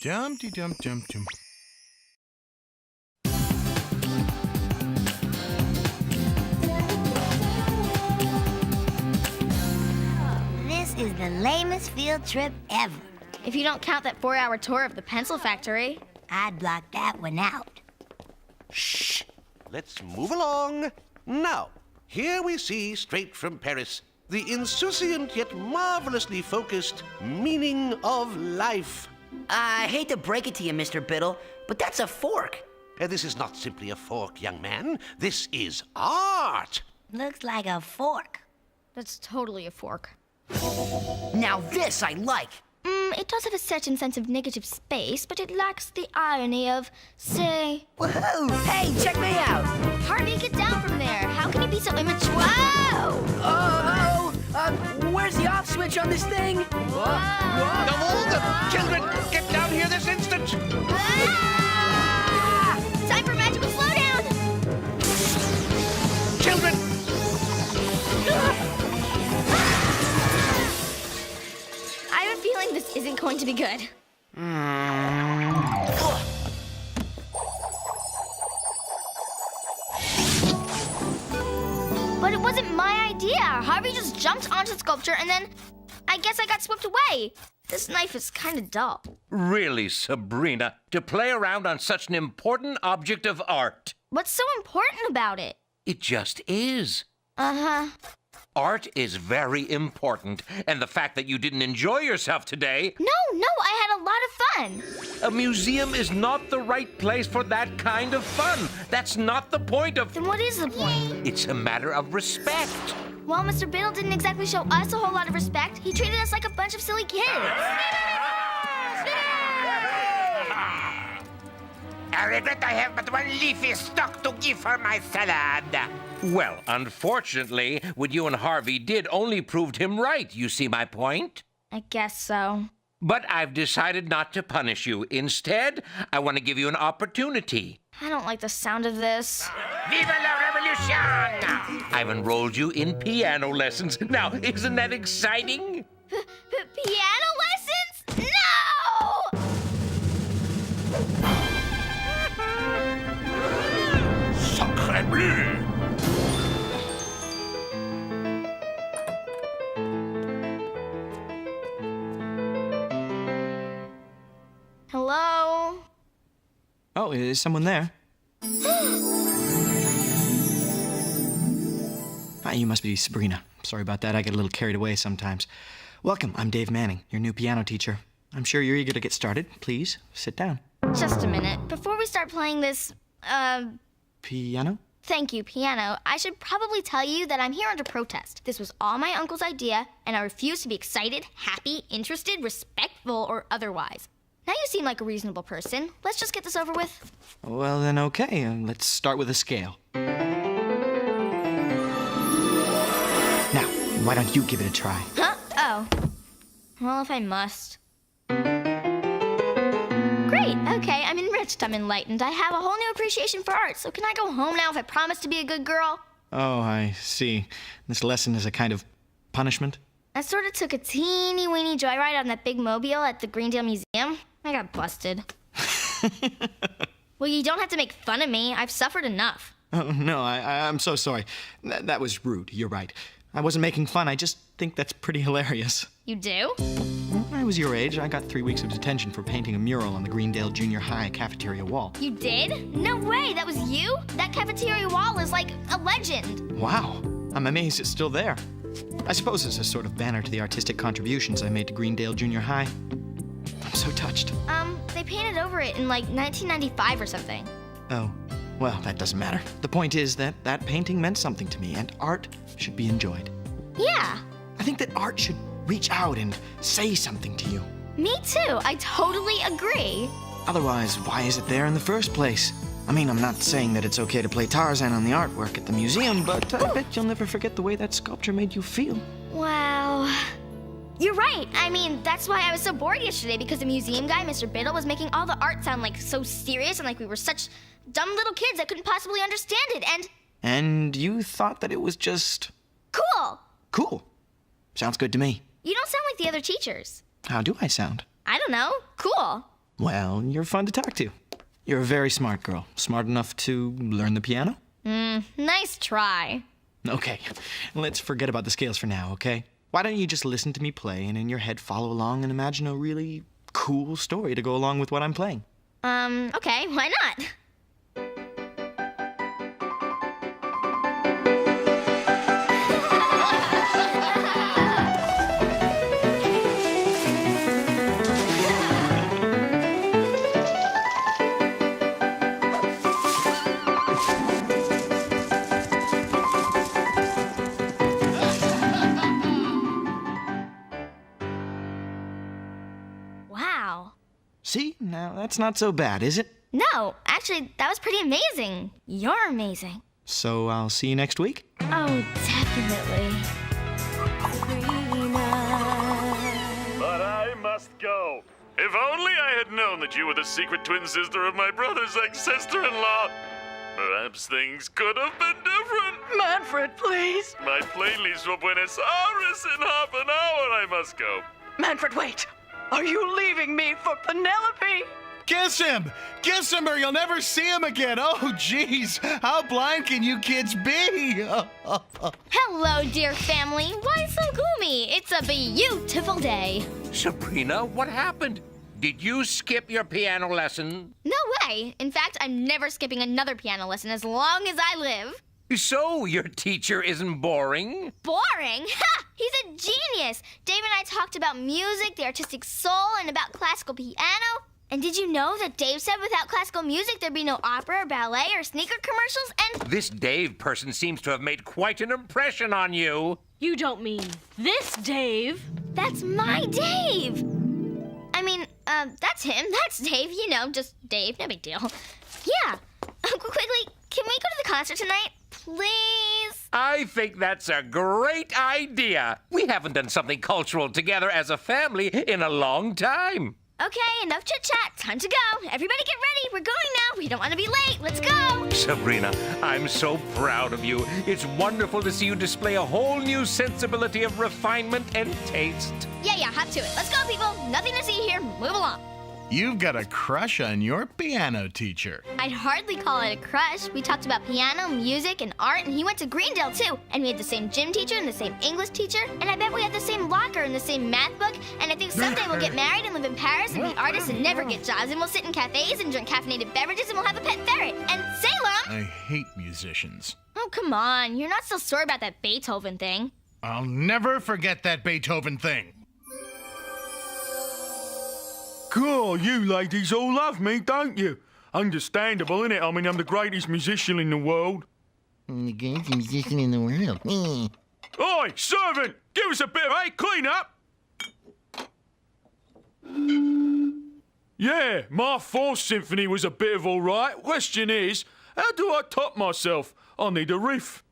Jump. This is the lamest field trip ever. If you don't count that 4-hour tour of the pencil factory. I'd block that one out. Shh! Let's move along. Now, here we see, straight from Paris, the insouciant yet marvelously focused meaning of life. I hate to break it to you, Mr. Biddle, but that's a fork. This is not simply a fork, young man. This is art. Looks like a fork. That's totally a fork. Now this I like. It does have a certain sense of negative space, but it lacks the irony of, say... Woohoo! Hey, check me out! Harvey, get down from there! How can you be so immature? Whoa! Where's the off switch on this thing? Of all the children, get down here this instant! Ah! Time for magical slowdown! Children! I have a feeling this isn't going to be good. But it wasn't my idea. Harvey just jumped onto the sculpture and then I guess I got swept away. This knife is kind of dull. Really, Sabrina, to play around on such an important object of art. What's so important about it? It just is. Uh-huh. Art is very important, and the fact that you didn't enjoy yourself today... No, I had a lot of fun. A museum is not the right place for that kind of fun. That's not the point of... Then what is the point? It's a matter of respect. Well, Mr. Biddle didn't exactly show us a whole lot of respect. He treated us like a bunch of silly kids. I regret I have but one leafy stalk to give for my salad. Well, unfortunately, what you and Harvey did only proved him right. You see my point? I guess so. But I've decided not to punish you. Instead, I want to give you an opportunity. I don't like the sound of this. Viva la revolution! I've enrolled you in piano lessons. Now, isn't that exciting? Piano lessons? No! Sacre bleu! Hello? Oh, is someone there? Hi, you must be Sabrina. Sorry about that. I get a little carried away sometimes. Welcome. I'm Dave Manning, your new piano teacher. I'm sure you're eager to get started. Please, sit down. Just a minute. Before we start playing this, Piano? thank you, piano, I should probably tell you that I'm here under protest. This was all my uncle's idea, and I refuse to be excited, happy, interested, respectful, or otherwise. Now you seem like a reasonable person. Let's just get this over with. Well, then, okay. Let's start with a scale. Now, why don't you give it a try? Huh? Oh. Well, if I must. Great, okay, I'm enriched, I'm enlightened. I have a whole new appreciation for art, so can I go home now if I promise to be a good girl? Oh, I see. This lesson is a kind of punishment? I sort of took a teeny-weeny joyride on that big mobile at the Greendale Museum. I got busted. Well, you don't have to make fun of me. I've suffered enough. Oh, no, I'm so sorry. That was rude. You're right. I wasn't making fun. I just think that's pretty hilarious. You do? When I was your age, I got 3 weeks of detention for painting a mural on the Greendale Junior High cafeteria wall. You did? No way, that was you? That cafeteria wall is like a legend. Wow. I'm amazed it's still there. I suppose it's a sort of banner to the artistic contributions I made to Greendale Junior High. I'm so touched. They painted over it in like 1995 or something. Oh, well, that doesn't matter. The point is that that painting meant something to me, and art should be enjoyed. Yeah. I think that art should reach out and say something to you. Me too, I totally agree. Otherwise, why is it there in the first place? I mean, I'm not saying that it's okay to play Tarzan on the artwork at the museum, but I bet you'll never forget the way that sculpture made you feel. Wow. You're right. I mean, that's why I was so bored yesterday, because the museum guy, Mr. Biddle, was making all the art sound like so serious and like we were such dumb little kids that couldn't possibly understand it, and... And you thought that it was just... Cool! Cool. Sounds good to me. You don't sound like the other teachers. How do I sound? I don't know. Cool. Well, you're fun to talk to. You're a very smart girl. Smart enough to learn the piano? Nice try. Okay, let's forget about the scales for now, okay? Why don't you just listen to me play and in your head follow along and imagine a really cool story to go along with what I'm playing? Okay, why not? Wow. See? Now, that's not so bad, is it? No, actually, that was pretty amazing. You're amazing. So I'll see you next week? Oh, definitely. But I must go. If only I had known that you were the secret twin sister of my brother's ex-sister-in-law. Perhaps things could have been different. Manfred, please. My plane leaves for Buenos Aires in half an hour. I must go. Manfred, wait. Are you leaving me for Penelope? Kiss him! Kiss him or you'll never see him again! Oh, jeez! How blind can you kids be? Hello, dear family. Why so gloomy? It's a beautiful day. Sabrina, what happened? Did you skip your piano lesson? No way. In fact, I'm never skipping another piano lesson as long as I live. So, your teacher isn't boring? Boring? Ha! He's a genius. Dave and I talked about music, the artistic soul, and about classical piano. And did you know that Dave said without classical music there'd be no opera or ballet or sneaker commercials? And This Dave person seems to have made quite an impression on you. You don't mean this Dave? that's my Dave. I mean, that's him. That's Dave. You know, just Dave. No big deal. Yeah. Uncle Quigley, can we go to the concert tonight? Please? I think that's a great idea. We haven't done something cultural together as a family in a long time. Okay, enough chit-chat. Time to go. Everybody get ready. We're going now. We don't want to be late. Let's go. Sabrina, I'm so proud of you. It's wonderful to see you display a whole new sensibility of refinement and taste. Yeah, hop to it. Let's go, people. Nothing to see here. Move along. You've got a crush on your piano teacher. I'd hardly call it a crush. We talked about piano, music, and art, and he went to Greendale, too. And we had the same gym teacher and the same English teacher, and I bet we had the same locker and the same math book, and I think someday we'll get married and live in Paris and be artists and never get jobs, and we'll sit in cafes and drink caffeinated beverages, and we'll have a pet ferret. And Salem! I hate musicians. Oh, come on. You're not still sore about that Beethoven thing. I'll never forget that Beethoven thing. Cool, you ladies all love me, don't you? Understandable, innit? I mean, I'm the greatest musician in the world. The greatest musician in the world. Oi, servant! Give us a bit of, clean up! Yeah, my fourth symphony was a bit of all right. Question is, how do I top myself? I need a riff.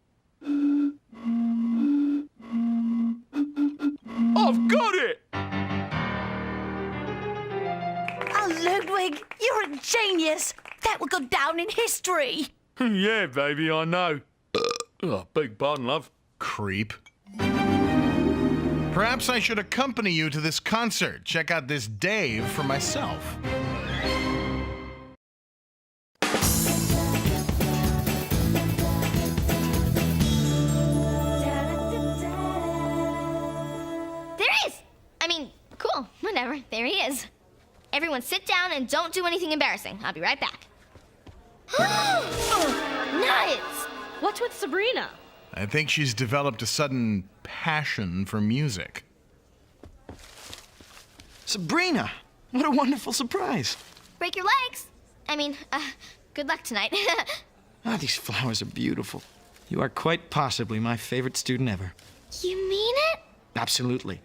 I've got it! Oh, Ludwig, you're a genius. That will go down in history. Yeah, baby, I know. Oh, beg pardon, love. Creep. Perhaps I should accompany you to this concert. Check out this Dave for myself. There he is! I mean, cool. Whatever. There he is. Everyone sit down and don't do anything embarrassing. I'll be right back. Nuts! What's with Sabrina? I think she's developed a sudden passion for music. Sabrina! What a wonderful surprise. Break your legs. I mean, good luck tonight. Ah, these flowers are beautiful. You are quite possibly my favorite student ever. You mean it? Absolutely.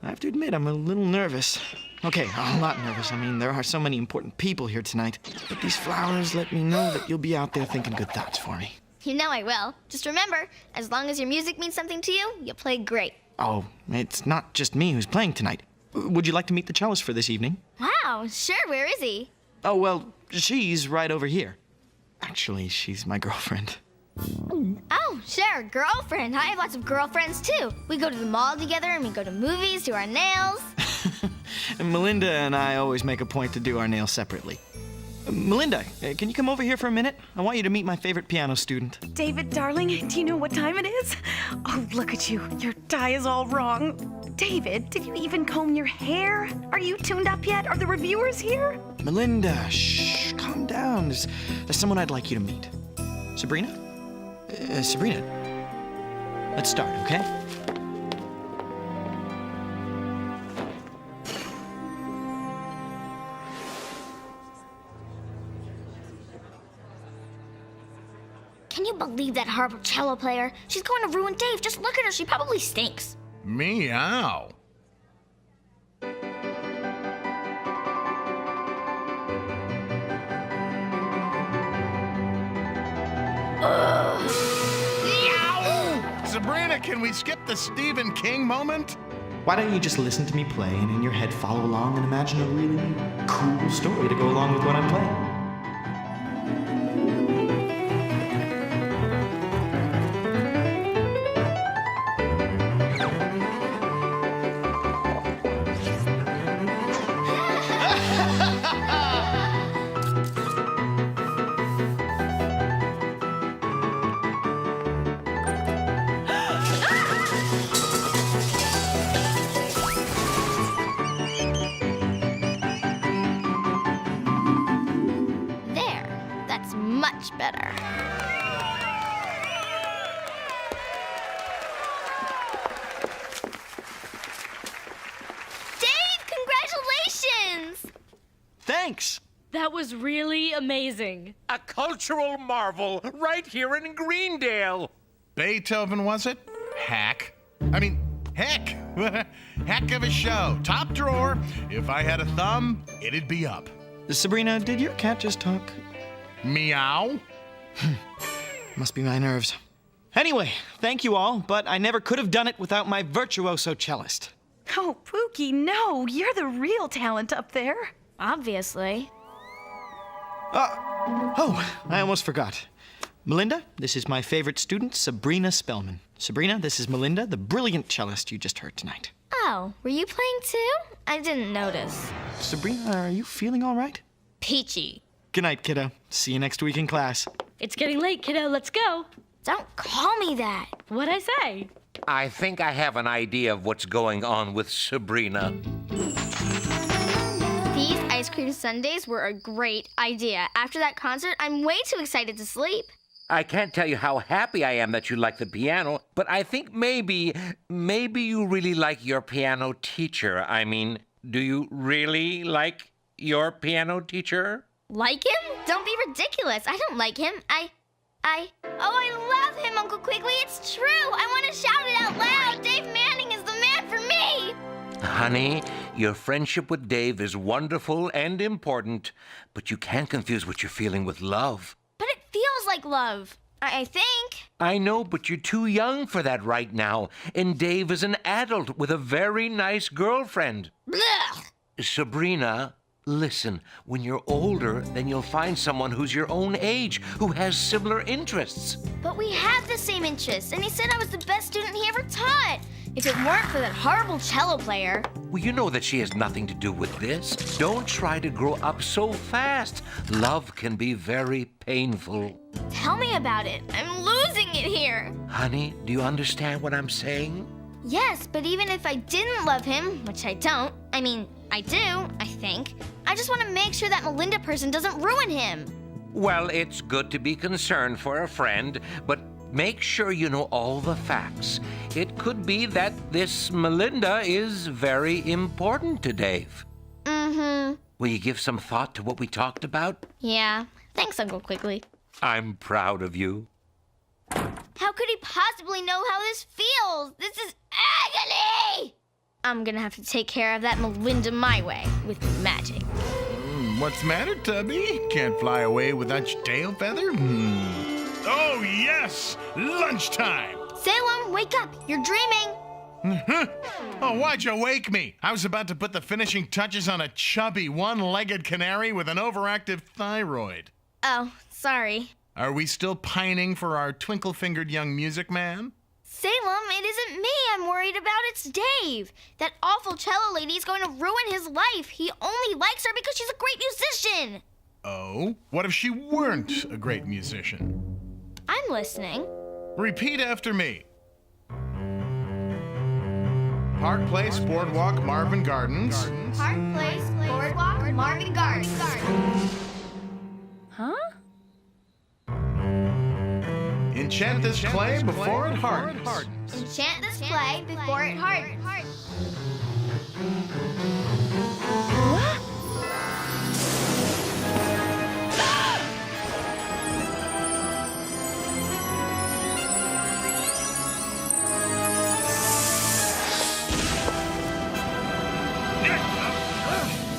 I have to admit, I'm a little nervous. Okay, a lot nervous. I mean, there are so many important people here tonight. But these flowers let me know that you'll be out there thinking good thoughts for me. You know I will. Just remember, as long as your music means something to you, you'll play great. Oh, it's not just me who's playing tonight. Would you like to meet the cellist for this evening? Wow, sure, where is he? Oh, well, she's right over here. Actually, she's my girlfriend. Oh, sure, girlfriend. I have lots of girlfriends, too. We go to the mall together and we go to movies, do our nails. Melinda and I always make a point to do our nails separately. Melinda, can you come over here for a minute? I want you to meet my favorite piano student. David, darling, do you know what time it is? Oh, look at you. Your tie is all wrong. David, did you even comb your hair? Are you tuned up yet? Are the reviewers here? Melinda, shh, calm down. There's someone I'd like you to meet. Sabrina? Sabrina, let's start, okay? Can you believe that horrible cello player? She's going to ruin Dave. Just look at her. She probably stinks. Meow. Sabrina, can we skip the Stephen King moment? Why don't you just listen to me play and in your head follow along and imagine a really cool story to go along with what I'm playing? Much better. Dave, congratulations! Thanks! That was really amazing. A cultural marvel right here in Greendale. Beethoven, was it? Heck. Heck of a show. Top drawer. If I had a thumb, it'd be up. Sabrina, did your cat just talk? Meow. Must be my nerves. Anyway, thank you all, but I never could have done it without my virtuoso cellist. Oh, Pookie, no. You're the real talent up there. Obviously. Oh, I almost forgot. Melinda, this is my favorite student, Sabrina Spellman. Sabrina, this is Melinda, the brilliant cellist you just heard tonight. Oh, were you playing too? I didn't notice. Sabrina, are you feeling all right? Peachy. Good night, kiddo. See you next week in class. It's getting late, kiddo. Let's go. Don't call me that. What'd I say? I think I have an idea of what's going on with Sabrina. These ice cream sundaes were a great idea. After that concert, I'm way too excited to sleep. I can't tell you how happy I am that you like the piano, but I think maybe you really like your piano teacher. I mean, do you really like your piano teacher? Like him? Don't be ridiculous. I don't like him. Oh, I love him, Uncle Quigley. It's true. I want to shout it out loud. Dave Manning is the man for me. Honey, your friendship with Dave is wonderful and important, but you can't confuse what you're feeling with love. But it feels like love. I think. I know, but you're too young for that right now. And Dave is an adult with a very nice girlfriend. Blech. Sabrina, listen, when you're older, then you'll find someone who's your own age, who has similar interests. But we have the same interests, and he said I was the best student he ever taught. If it weren't for that horrible cello player. Well, you know that she has nothing to do with this. Don't try to grow up so fast. Love can be very painful. Tell me about it. I'm losing it here. Honey, do you understand what I'm saying? Yes, but even if I didn't love him, which I don't, I mean, I do, I think, I just want to make sure that Melinda person doesn't ruin him. Well, it's good to be concerned for a friend, but make sure you know all the facts. It could be that this Melinda is very important to Dave. Mm-hmm. Will you give some thought to what we talked about? Yeah. Thanks, Uncle Quigley. I'm proud of you. How could he possibly know how this feels? This is agony! I'm gonna have to take care of that Melinda my way, with magic. What's the matter, Tubby? Can't fly away without your tail feather? Oh, yes! Lunchtime! Salem, wake up! You're dreaming! Oh, why'd you wake me? I was about to put the finishing touches on a chubby, one-legged canary with an overactive thyroid. Oh, sorry. Are we still pining for our twinkle-fingered young music man? Salem, it isn't me I'm worried about, it's Dave. That awful cello lady is going to ruin his life. He only likes her because she's a great musician. Oh? What if she weren't a great musician? I'm listening. Repeat after me. Park Place, Boardwalk, Marvin Gardens. Park Place, Boardwalk, Marvin Gardens. Huh? Enchant this clay before it hardens. Enchant this clay before it hardens.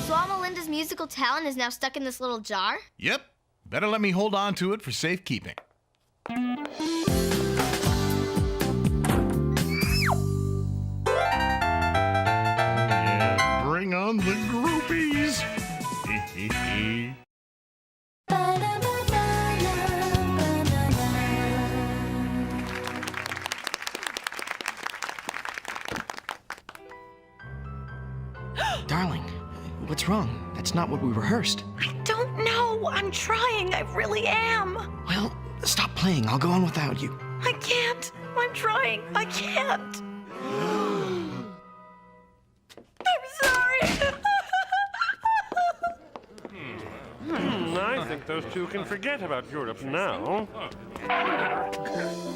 So all Melinda's musical talent is now stuck in this little jar? Yep. Better let me hold on to it for safekeeping. Yeah, bring on the groupies. Darling, what's wrong? That's not what we rehearsed. I don't know. I'm trying. I really am. Well, stop playing. I'll go on without you. I can't. I'm trying. I can't. I'm sorry. I think those two can forget about Europe now.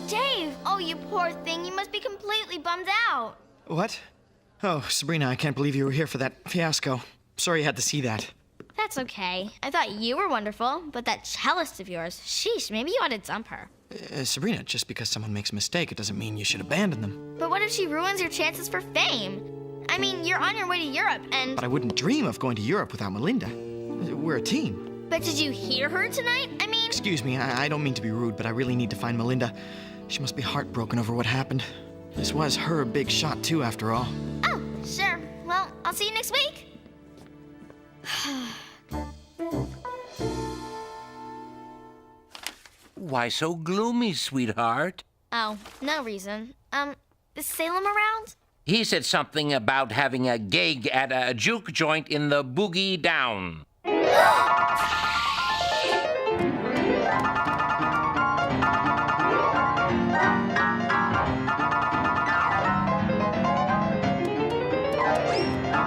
Dave! Oh, you poor thing. You must be completely bummed out. What? Oh, Sabrina, I can't believe you were here for that fiasco. Sorry you had to see that. That's okay. I thought you were wonderful, but that cellist of yours, sheesh, maybe you ought to dump her. Sabrina, just because someone makes a mistake, it doesn't mean you should abandon them. But what if she ruins your chances for fame? I mean, you're on your way to Europe, and... But I wouldn't dream of going to Europe without Melinda. We're a team. But did you hear her tonight? I mean... Excuse me, I don't mean to be rude, but I really need to find Melinda. She must be heartbroken over what happened. This was her big shot, too, after all. Oh, sure. Well, I'll see you next week. Why so gloomy, sweetheart? Oh, no reason. Is Salem around? He said something about having a gig at a juke joint in the Boogie Down.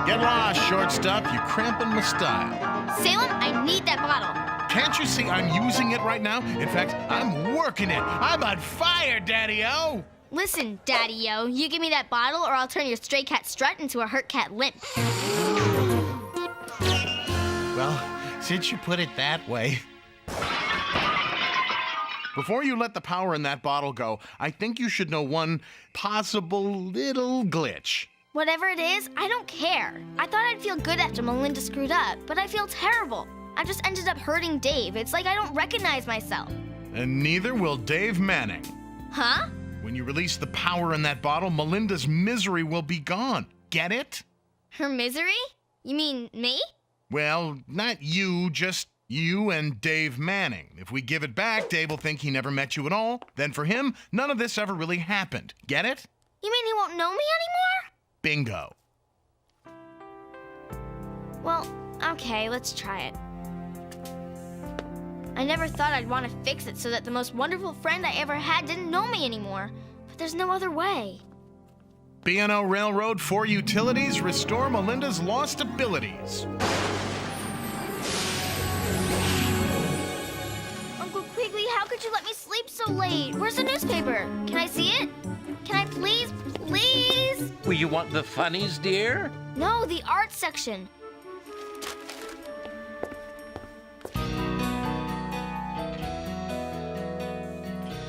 Get lost, shortstop. You're cramping my style. Salem, I need that bottle. Can't you see I'm using it right now? In fact, I'm working it. I'm on fire, Daddy-O. Listen, Daddy-O, you give me that bottle or I'll turn your stray cat strut into a hurt cat limp. Well, since you put it that way. Before you let the power in that bottle go, I think you should know one possible little glitch. Whatever it is, I don't care. I thought I'd feel good after Melinda screwed up, but I feel terrible. I just ended up hurting Dave. It's like I don't recognize myself. And neither will Dave Manning. Huh? When you release the power in that bottle, Melinda's misery will be gone. Get it? Her misery? You mean me? Well, not you, just you and Dave Manning. If we give it back, Dave will think he never met you at all. Then for him, none of this ever really happened. Get it? You mean he won't know me anymore? Bingo. Well, okay, let's try it. I never thought I'd want to fix it so that the most wonderful friend I ever had didn't know me anymore. But there's no other way. B&O Railroad 4 Utilities restore Melinda's lost abilities. Uncle Quigley, how could you let me sleep so late? Where's the newspaper? Can I see it? Can I please? Well, you want the funnies, dear? No, the art section.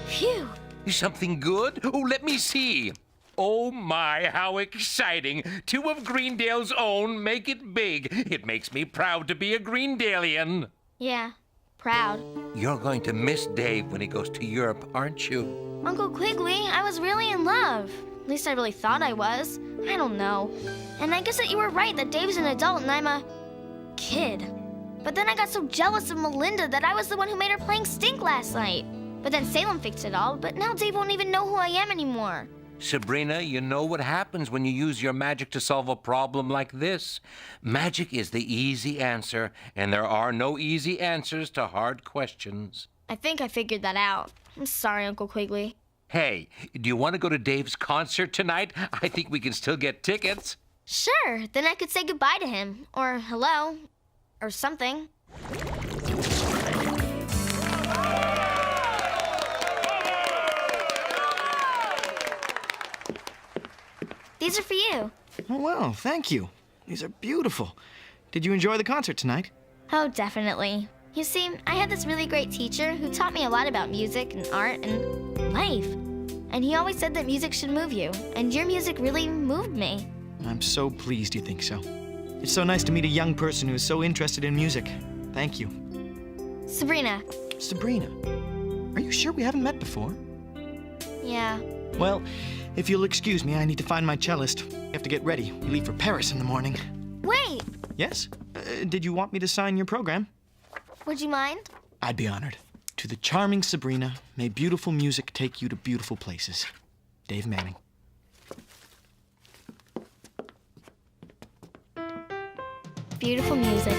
Phew. Something good? Oh, let me see. Oh my, how exciting. 2 of Greendale's own make it big. It makes me proud to be a Greendalian. Yeah, proud. You're going to miss Dave when he goes to Europe, aren't you? Uncle Quigley, I was really in love. At least I really thought I was. I don't know. And I guess that you were right that Dave's an adult and I'm a kid. But then I got so jealous of Melinda that I was the one who made her playing stink last night. But then Salem fixed it all, but now Dave won't even know who I am anymore. Sabrina, you know what happens when you use your magic to solve a problem like this. Magic is the easy answer, and there are no easy answers to hard questions. I think I figured that out. I'm sorry, Uncle Quigley. Hey, do you want to go to Dave's concert tonight? I think we can still get tickets. Sure, then I could say goodbye to him. Or hello. Or something. These are for you. Oh, well, thank you. These are beautiful. Did you enjoy the concert tonight? Oh, definitely. You see, I had this really great teacher who taught me a lot about music and art and life. And he always said that music should move you, and your music really moved me. I'm so pleased you think so. It's so nice to meet a young person who is so interested in music. Thank you. Sabrina. Sabrina? Are you sure we haven't met before? Yeah. Well, if you'll excuse me, I need to find my cellist. I have to get ready. We leave for Paris in the morning. Wait! Yes? Did you want me to sign your program? Would you mind? I'd be honored. To the charming Sabrina, may beautiful music take you to beautiful places. Dave Manning. Beautiful music.